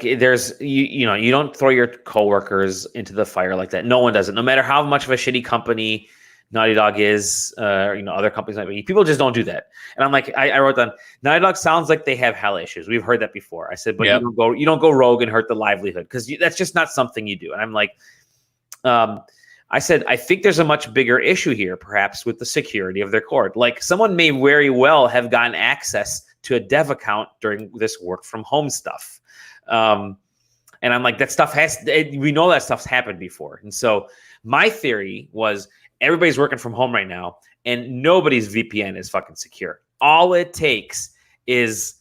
there's you don't throw your coworkers into the fire like that. No one does it. No matter how much of a shitty company Naughty Dog is, other companies might be. People just don't do that. And I'm like, I wrote down, Naughty Dog sounds like they have hell issues. We've heard that before. I said, but you don't go rogue and hurt the livelihood, because that's just not something you do. And I'm like, I said, I think there's a much bigger issue here, perhaps with the security of their core. Like, someone may very well have gotten access to a dev account during this work from home stuff. And I'm like, that stuff we know that stuff's happened before. And so my theory was, everybody's working from home right now, and nobody's VPN is fucking secure. All it takes is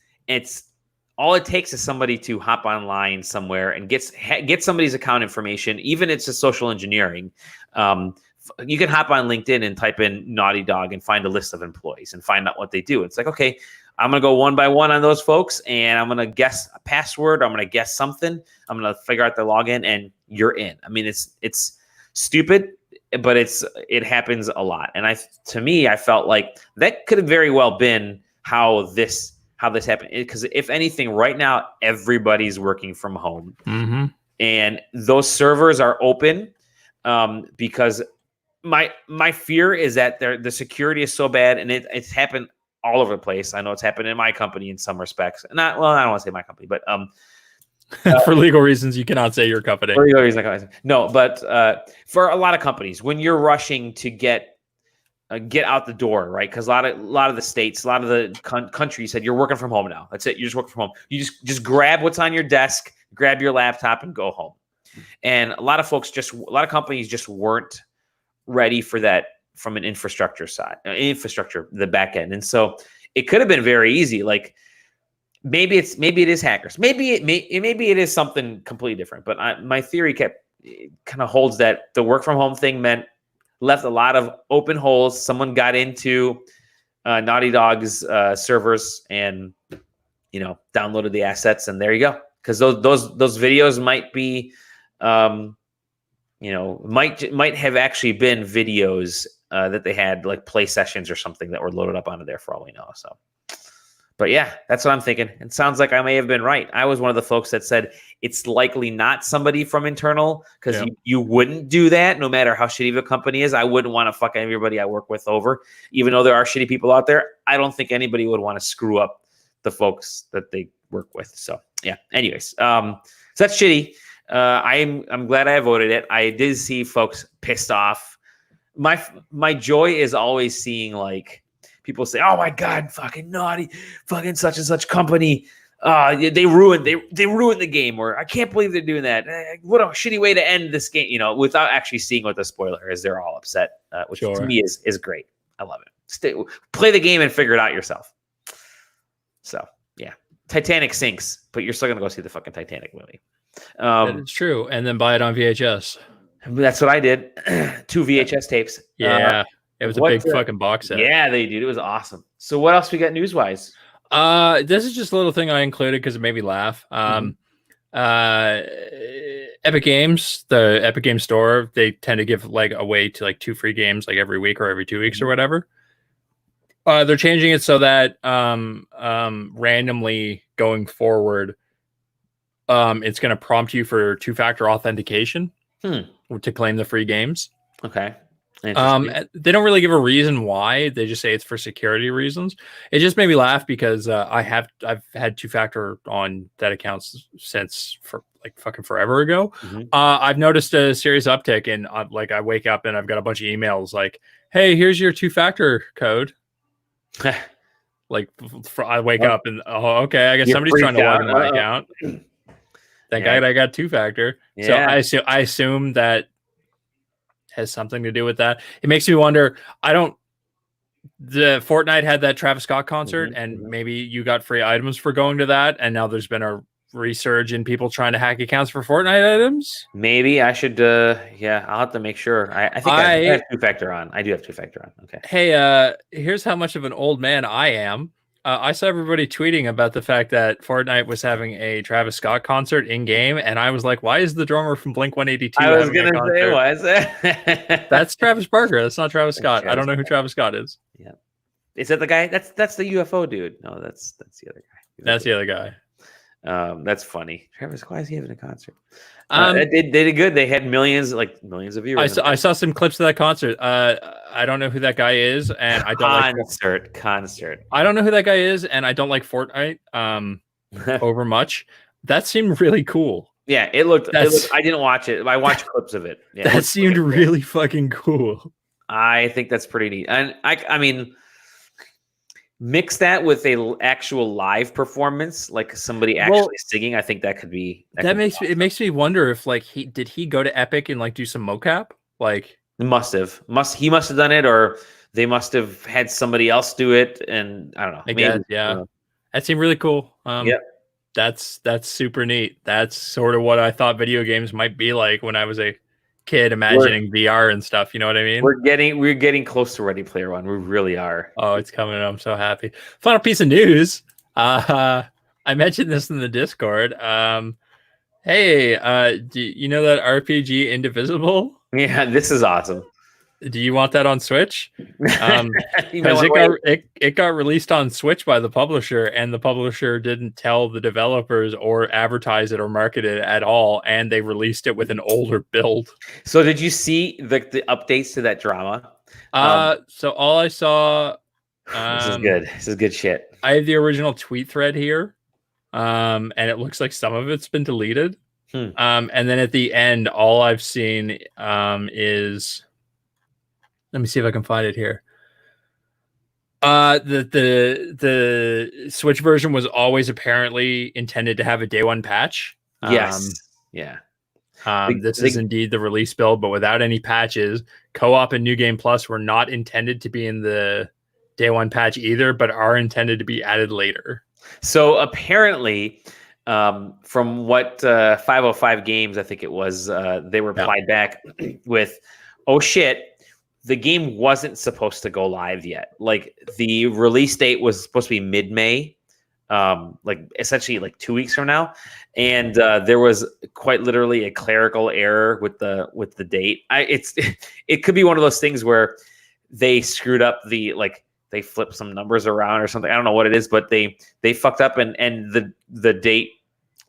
somebody to hop online somewhere and get somebody's account information. Even it's just social engineering. You can hop on LinkedIn and type in Naughty Dog and find a list of employees and find out what they do. It's like, okay, I'm going to go one by one on those folks, and I'm going to guess a password. I'm going to guess something. I'm going to figure out their login, and you're in. I mean, it's stupid, but it happens a lot. And to me, I felt like that could have very well been how this happened. Because if anything, right now, everybody's working from home.
Mm-hmm.
And those servers are open because my fear is that the security is so bad, and it's happened all over the place. I know it's happened in my company in some respects. I don't want to say my company, but
for legal reasons, you cannot say your company.
For legal reasons, no. But for a lot of companies, when you're rushing to get out the door, right? Because a lot of the states, a lot of the countries said you're working from home now. That's it. You just work from home. You just grab what's on your desk, grab your laptop, and go home. And a lot of companies just weren't ready for that from an infrastructure side, the back end. And so it could have been very easy. Like, maybe it is hackers. Maybe it is something completely different. But my theory kind of holds that the work from home thing left a lot of open holes. Someone got into Naughty Dog's servers and downloaded the assets, and there you go. Because those videos might be, might have actually been videos that they had, like play sessions or something, that were loaded up onto there, for all we know. So. But yeah, that's what I'm thinking. It sounds like I may have been right. I was one of the folks that said it's likely not somebody from internal, because you wouldn't do that no matter how shitty of a company is. I wouldn't want to fuck everybody I work with over. Even though there are shitty people out there, I don't think anybody would want to screw up the folks that they work with. So yeah, anyways, so that's shitty. I'm glad I voted it. I did see folks pissed off. My joy is always seeing, like, people say, "Oh my God, fucking naughty, fucking such and such company, they ruined the game," or "I can't believe they're doing that. What a shitty way to end this game," without actually seeing what the spoiler is. They're all upset, which to me is great. I love it. Play the game and figure it out yourself. So yeah, Titanic sinks, but you're still gonna go see the fucking Titanic movie.
It's true, and then buy it on VHS.
That's what I did. 2 VHS tapes.
Yeah. It was a big fucking box set.
Yeah, they did. It was awesome. So what else we got news-wise?
This is just a little thing I included because it made me laugh. Epic Games, the Epic Games Store, they tend to give like away to like 2 free games like every week or every 2 weeks or whatever. They're changing it so that randomly going forward, it's going to prompt you for 2-factor authentication to claim the free games.
Okay.
They don't really give a reason why. They just say it's for security reasons. It just made me laugh because I've had 2-factor on that account since for like fucking forever ago. I've noticed a serious uptick, and like I wake up and I've got a bunch of emails like, "Hey, here's your 2-factor code." Like I wake up and okay, I guess somebody's trying to log in that account. Thank God I got 2-factor. Yeah. So I assume that has something to do with that. It makes me wonder. The Fortnite had that Travis Scott concert, and maybe you got free items for going to that, and now there's been a resurge in people trying to hack accounts for Fortnite items.
Maybe I should. I'll have to make sure. I think I have 2-factor on. I do have 2-factor on. Okay.
Hey, here's how much of an old man I am. I saw everybody tweeting about the fact that Fortnite was having a Travis Scott concert in game, and I was like, "Why is the drummer from Blink-182?"
I was gonna say, "Why is it?"
That's Travis Barker. That's not Travis Scott. I don't know who Travis Scott is.
Yeah, is that the guy? That's the UFO dude. No, that's the other guy.
That's the other guy.
That's funny. Travis, why is he having a concert? They did good. They had millions of viewers.
I saw some clips of that concert. I don't know who that guy is, and I don't like
concert.
I don't know who that guy is, and I don't like Fortnite over much. That seemed really cool.
Yeah, it looked. I didn't watch it. I watched clips of it. Yeah,
that seemed really fucking cool.
I think that's pretty neat, and I mean, mix that with a actual live performance, like somebody actually singing. I think that could be.
It makes me wonder if like did he go to Epic and like do some mocap? Like
he must have done it, or they must have had somebody else do it, and I don't know.
I guess, yeah, that seemed really cool.
Yeah,
that's super neat. That's sort of what I thought video games might be like when I was a kid, imagining VR and stuff. You know what I mean?
We're getting close to Ready Player One. We really are.
Oh, it's coming. I'm so happy. Final piece of news. I mentioned this in the Discord. Hey, do you know that RPG Indivisible?
Yeah, this is awesome.
Do you want that on Switch? Because it got released on Switch by the publisher, and the publisher didn't tell the developers or advertise it or market it at all, and they released it with an older build.
So did you see the updates to that drama?
So all I saw.
This is good. This is good shit.
I have the original tweet thread here, and it looks like some of it's been deleted. And then at the end, all I've seen is. Let me see if I can find it here. The Switch version was always apparently intended to have a day one patch.
Yes. Yeah.
This is indeed the release build, but without any patches. Co-op and New Game Plus were not intended to be in the day one patch either, but are intended to be added later.
So apparently, from what 505 Games, I think it was, they replied back with, "Oh shit. The game wasn't supposed to go live yet. Like the release date was supposed to be mid-May, like essentially like 2 weeks from now, and there was quite literally a clerical error with the date. It could be one of those things where they screwed up they flipped some numbers around or something. I don't know what it is, but they fucked up and the date.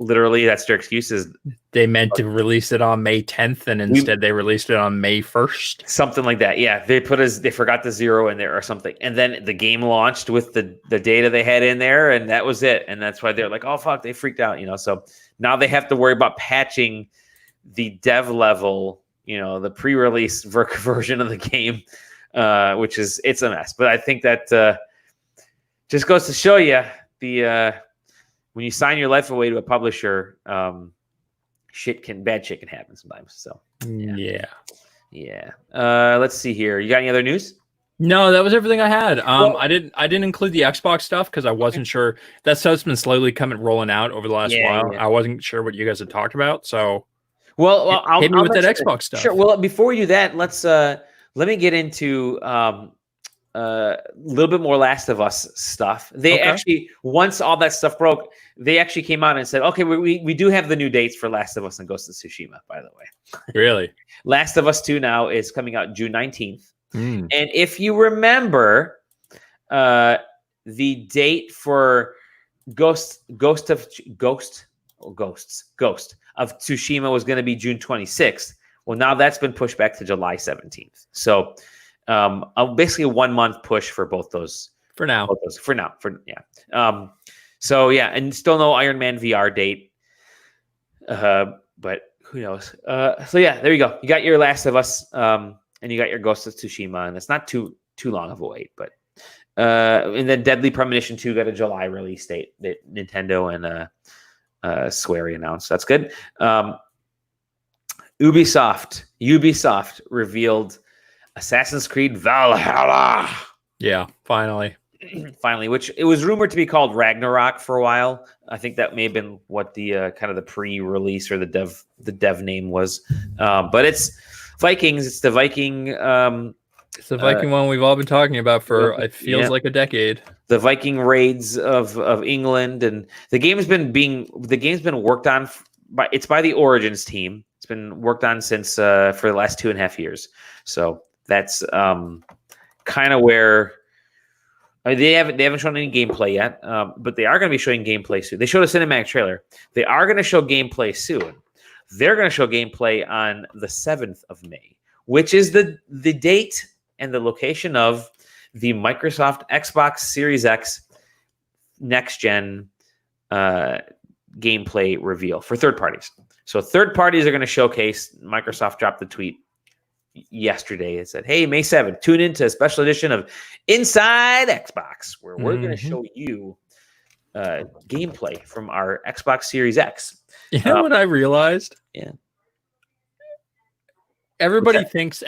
Literally, that's their excuses.
They meant to release it on May 10th, and instead they released it on May 1st.
Something like that. Yeah, they forgot the 0 in there or something, and then the game launched with the data they had in there, and that was it. And that's why they're like, "Oh fuck," they freaked out. So now they have to worry about patching the dev level, the pre-release version of the game, which it's a mess. But I think that just goes to show you when you sign your life away to a publisher, bad shit can happen sometimes. So
yeah.
Let's see here. You got any other news?
No, that was everything I had. I didn't include the Xbox stuff because I wasn't sure. That stuff's been slowly rolling out over the last while. Yeah. I wasn't sure what you guys had talked about. So
I'll
hit me with that Xbox stuff.
Sure. Well, before we do that, let me get into a little bit more Last of Us stuff. They actually, once all that stuff broke, they actually came out and said, "Okay, we do have the new dates for Last of Us and Ghost of Tsushima." By the way,
really,
Last of Us 2 now is coming out June 19th, and if you remember, the date for Ghost of Tsushima was going to be June 26th. Well, now that's been pushed back to July 17th. So. Basically a 1 month push for both those
for now.
And still no Iron Man VR date. But who knows? There you go. You got your Last of Us, and you got your Ghost of Tsushima, and it's not too long of a wait. But and then Deadly Premonition 2 got a July release date that Nintendo and Square announced. That's good. Ubisoft revealed Assassin's Creed Valhalla.
Yeah, finally,
which it was rumored to be called Ragnarok for a while. I think that may have been what the kind of the pre-release or the dev name was. But it's Vikings. It's the Viking.
It's the Viking one we've all been talking about for it feels like a decade.
The Viking raids of England, and the game's been worked on by the Origins team. It's been worked on since for the last 2.5 years. So. That's kind of where I mean, they haven't shown any gameplay yet, but they are going to be showing gameplay soon. They showed a cinematic trailer. They are going to show gameplay soon. They're going to show gameplay on the 7th of May, which is the date and the location of the Microsoft Xbox Series X next gen gameplay reveal for third parties. So third parties are going to showcase. Microsoft dropped the tweet yesterday. It said, "Hey, May 7th, tune into a special edition of Inside Xbox, where we're going to show you gameplay from our Xbox Series X."
You know what I realized?
Yeah.
Everybody thinks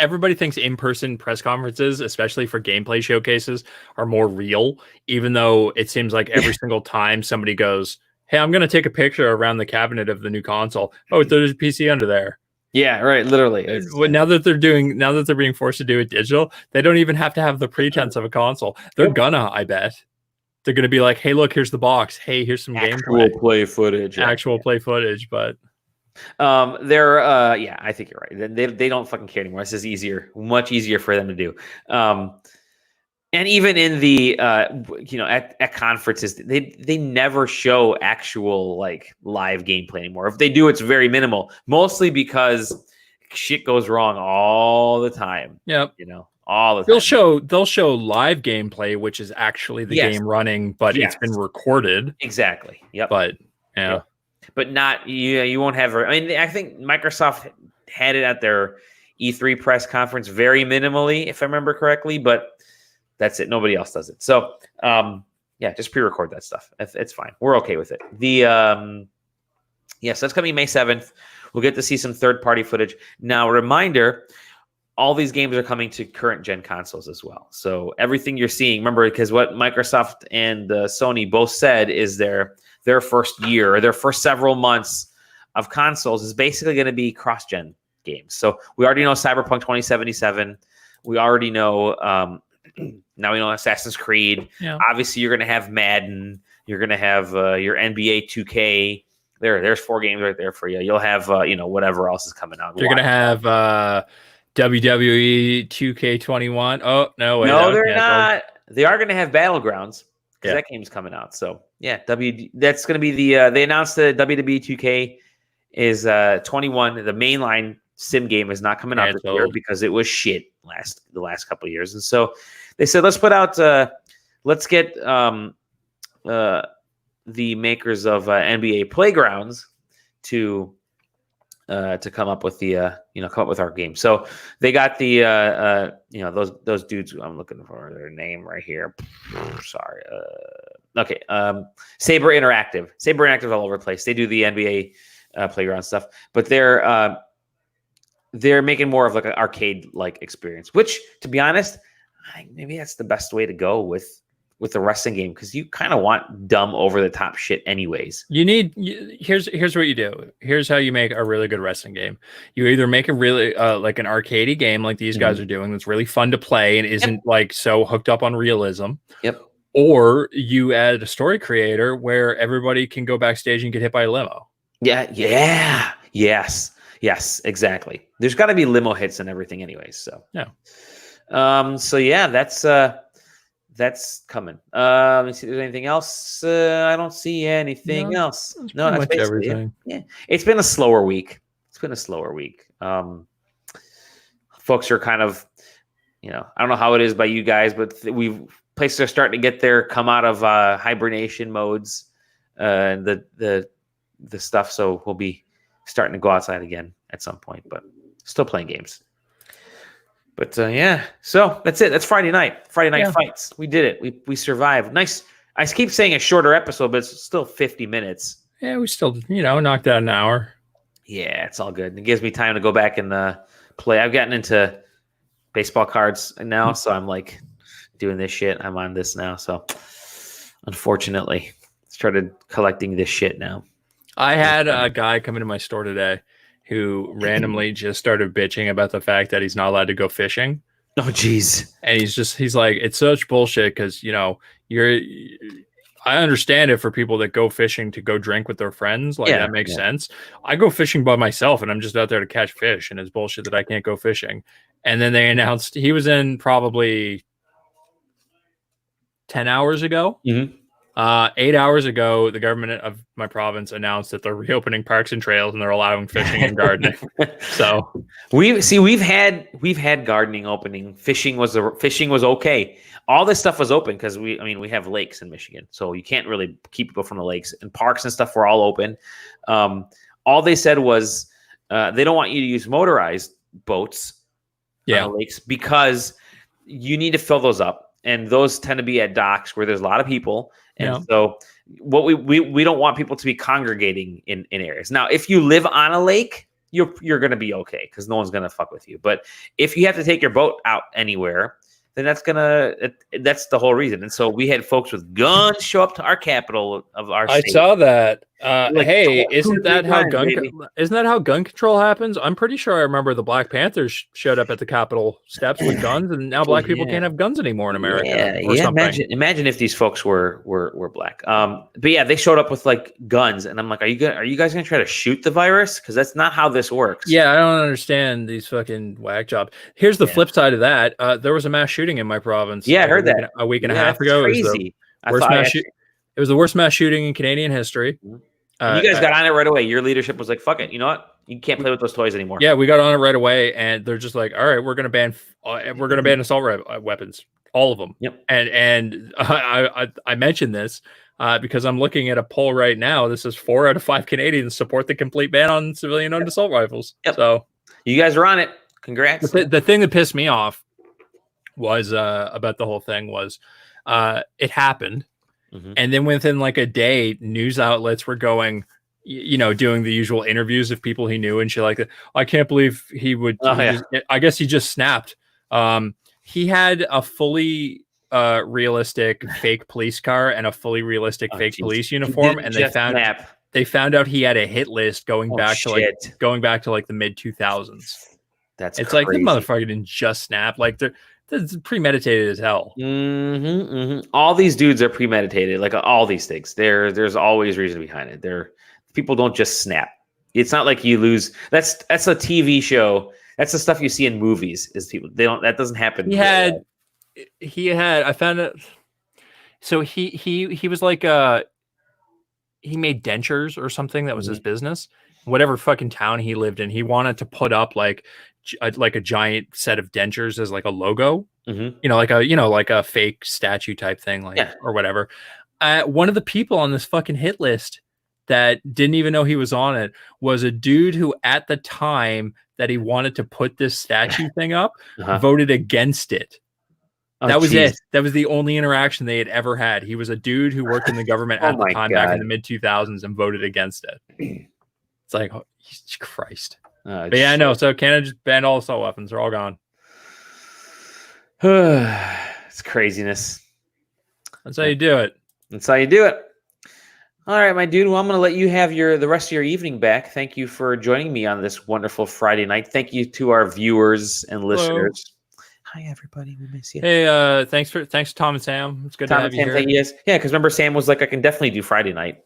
in-person press conferences, especially for gameplay showcases, are more real, even though it seems like every single time somebody goes, "Hey, I'm going to take a picture around the cabinet of the new console." Oh, there's a PC under there.
Yeah, right. Literally.
Now that they're being forced to do it digital, they don't even have to have the pretense of a console. They're I bet. They're gonna be like, "Hey, look, here's the box. Hey, here's some gameplay,
play footage,
play footage." But
I think you're right. They don't fucking care anymore. This is easier, much easier for them to do. And even in the at conferences, they never show actual like live gameplay anymore. If they do, it's very minimal, mostly because shit goes wrong all the time.
Yep.
All the time.
They'll show live gameplay, which is actually the game running, but it's been recorded.
Exactly. Yep.
But yeah.
But not you won't have. I mean, I think Microsoft had it at their E3 press conference very minimally, if I remember correctly, but that's it. Nobody else does it. So just pre-record that stuff. It's fine. We're okay with it. So that's coming May 7th. We'll get to see some third-party footage. Now, reminder, all these games are coming to current gen consoles as well. So everything you're seeing, remember, because what Microsoft and Sony both said is their first year or their first several months of consoles is basically going to be cross-gen games. So we already know Cyberpunk 2077. We already know now we know Assassin's Creed. Yeah. Obviously, you're going to have Madden. You're going to have your NBA 2K. There's 4 games right there for you. You'll have whatever else is coming out.
You're going to have WWE 2K21. Oh, no.
No, they're not. They are going to have Battlegrounds because that game's coming out. So, yeah, that's going to be they announced the WWE 2K is 21. The mainline sim game is not coming out this year because it was shit the last couple of years. And so they said, let's put out, let's get the makers of NBA Playgrounds to come up with our game. So they got the those dudes. I'm looking for their name right here. Sorry. Okay. Saber Interactive all over the place. They do the NBA Playground stuff, but they're making more of like an arcade like experience. Which, to be honest, maybe that's the best way to go with the wrestling game, because you kind of want dumb over the top shit anyways.
Here's what you do. Here's how you make a really good wrestling game. You either make a really like an arcadey game like these guys are doing that's really fun to play and isn't like so hooked up on realism.
Yep.
Or you add a story creator where everybody can go backstage and get hit by a limo.
Yeah. Yes, exactly. There's got to be limo hits and everything anyways. So
yeah.
That's coming. Let me see if there's anything else. I don't see anything else. No, that's basically everything. Yeah. It's been a slower week. Folks are kind of, I don't know how it is by you guys, but places are starting to get there, come out of hibernation modes, and the stuff. So we'll be starting to go outside again at some point, but still playing games. But so that's it. That's Friday night. Fights. We did it. We survived. Nice. I keep saying a shorter episode, but it's still 50 minutes.
Yeah, we still, knocked out an hour.
Yeah, it's all good. It gives me time to go back and play. I've gotten into baseball cards now, so I'm like doing this shit. I'm on this now. So unfortunately, started collecting this shit now.
I had a guy come into my store today who randomly just started bitching about the fact that he's not allowed to go fishing.
Oh, geez.
And he's like, it's such bullshit because, I understand it for people that go fishing to go drink with their friends. Like, that makes sense. I go fishing by myself and I'm just out there to catch fish, and it's bullshit that I can't go fishing. And then they announced he was in probably 10 hours ago. 8 hours ago, the government of my province announced that they're reopening parks and trails and they're allowing fishing and gardening. So
we've had gardening opening. Fishing was okay. All this stuff was open because we have lakes in Michigan, so you can't really keep people from the lakes, and parks and stuff were all open. All they said was they don't want you to use motorized boats on the lakes because you need to fill those up, and those tend to be at docks where there's a lot of people. And so what we don't want people to be congregating in areas. Now, if you live on a lake, you're going to be okay because no one's going to fuck with you. But if you have to take your boat out anywhere, then that's the whole reason. And so we had folks with guns show up to our capital of our state.
I saw that. Hey, isn't that how gun control happens? I'm pretty sure I remember the Black Panthers showed up at the Capitol steps with guns, and now black people can't have guns anymore in America.
Imagine if these folks were black. But yeah, they showed up with like guns, and I'm like, are you guys gonna try to shoot the virus? Because that's not how this works.
Yeah, I don't understand these fucking whack jobs. Here's the flip side of that. There was a mass shooting in my province.
Yeah, I heard that
a week and a half ago.
Crazy.
It was the worst mass shooting in Canadian history.
You guys got on it right away. Your leadership was like, fuck it. You know what? You can't play with those toys anymore.
Yeah, we got on it right away, and they're just like, all right, we're going to ban assault weapons, all of them.
Yep.
And I mentioned this because I'm looking at a poll right now. This is 4 out of 5 Canadians support the complete ban on civilian-owned assault rifles.
Yep.
So
you guys are on it. Congrats.
The thing that pissed me off was about the whole thing was it happened. Mm-hmm. And then within like a day, news outlets were going, doing the usual interviews of people he knew and shit like that. I can't believe he would. I guess he just snapped. He had a fully realistic fake police car and a fully realistic fake police uniform, and they found out he had a hit list going back to like the mid 2000s. It's crazy. Like the motherfucker didn't just snap. Like it's premeditated as hell.
All these dudes are premeditated. Like all these things, there's always reason behind it. People don't just snap. It's not like you lose. That's a TV show. That's the stuff you see in movies. Is people that doesn't happen.
He had. I found it. So he was like he made dentures or something. That was his business. Whatever fucking town he lived in, he wanted to put up like a giant set of dentures as like a logo, like a fake statue type thing, or whatever. One of the people on this fucking hit list that didn't even know he was on it was a dude who, at the time that he wanted to put this statue thing up, voted against it. That was it. That was the only interaction they had ever had. He was a dude who worked in the government at the time, back in the mid 2000s, and voted against it. It's like, oh, Christ. But yeah, I know. So Canada just banned all assault weapons. They're all gone.
It's craziness.
That's how you do it.
All right, my dude. Well, I'm going to let you have the rest of your evening back. Thank you for joining me on this wonderful Friday night. Thank you to our viewers and listeners. Hi, everybody. We miss you.
Hey, thanks to Tom and Sam. It's good to have you here.
Yes. Yeah, because remember, Sam was like, I can definitely do Friday night.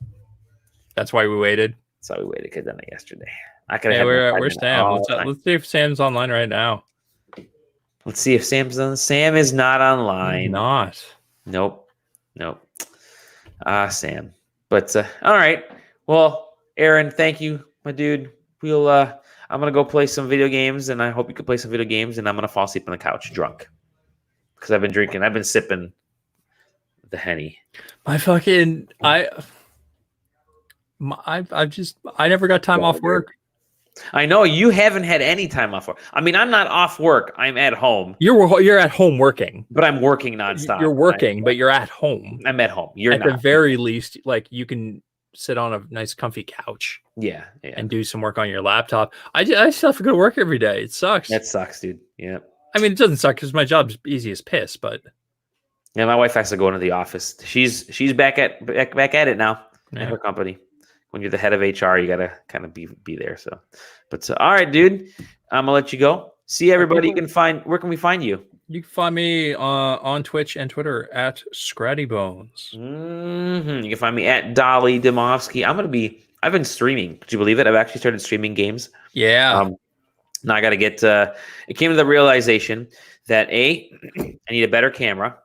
That's why we waited.
That's why we waited. Could have done it yesterday.
Where's Sam? Let's see if Sam's online right now.
Let's see if Sam is not online. Nope. Sam. But all right. Well, Erron, thank you, my dude. I'm gonna go play some video games, and I hope you can play some video games. And I'm gonna fall asleep on the couch drunk because I've been drinking. I've been sipping the Henny.
I never got time off work.
I know you haven't had any time off work. I mean, I'm not off work. I'm at home.
You're at home working,
but I'm working nonstop.
You're working, but you're at home.
I'm at home. You're
at the very least, like you can sit on a nice, comfy couch.
Yeah,
and do some work on your laptop. I still have to go to work every day. It sucks.
That sucks, dude. Yeah.
I mean, it doesn't suck because my job's easy as piss, but
yeah, my wife has to go into the office. She's back at it now at her company. When you're the head of HR, you gotta kind of be there. So, but all right, dude, I'm gonna let you go. See everybody. Where can we find you?
You can find me on Twitch and Twitter at ScrattyBones.
You can find me at Dolly Demovsky. I've been streaming. Could you believe it? I've actually started streaming games.
Yeah.
Now I got to get. It came to the realization that I need a better camera.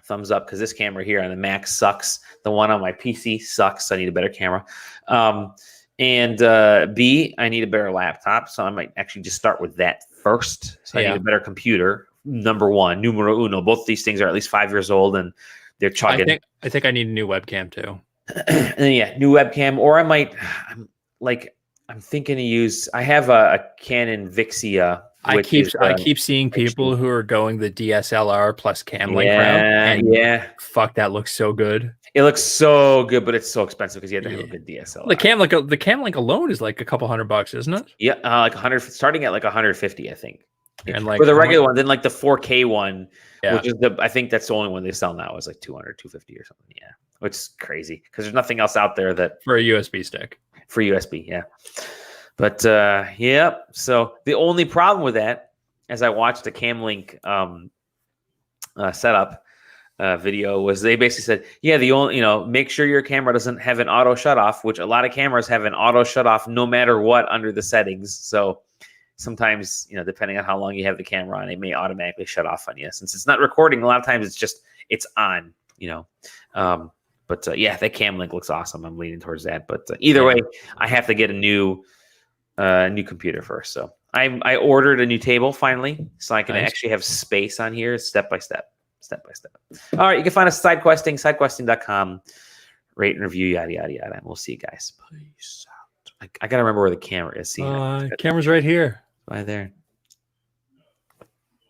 thumbs up, because this camera here on the Mac sucks. The one on my PC sucks. So I need a better camera. And B, I need a better laptop. So I might actually just start with that first. So I need a better computer. Number one, numero uno. Both these things are at least 5 years old, and they're chugging.
I think I need a new webcam too.
And then, yeah, new webcam. Or I might, I'm thinking to use. I have a Canon Vixia. I
keep seeing people who are going the DSLR plus cam link route. And fuck, that looks so good.
It looks so good, but it's so expensive because you have to have a good DSLR.
The cam link alone is like a couple $100, isn't it?
Yeah, like 100, starting at like 150, I think.
And like
for the regular one, then like the 4K one, which is I think that's the only one they sell now, is like 200, 250 or something. Yeah, which is crazy because there's nothing else out there that
for a USB stick.
For USB, yeah. But so the only problem with that, as I watched the Cam Link setup video, was they basically said, the only make sure your camera doesn't have an auto shut off, which a lot of cameras have an auto shut off no matter what under the settings. So sometimes, depending on how long you have the camera on, it may automatically shut off on you. Since it's not recording, a lot of times it's on, But that Cam Link looks awesome. I'm leaning towards that. But either way, I have to get a new computer first. So I ordered a new table finally, so I can actually have space on here, step by step. All right, you can find us SideQuesting, sidequesting.com. Rate and review, yada yada yada. And we'll see you guys. Peace out. I gotta remember where the camera is. See,
camera's right here.
Right there.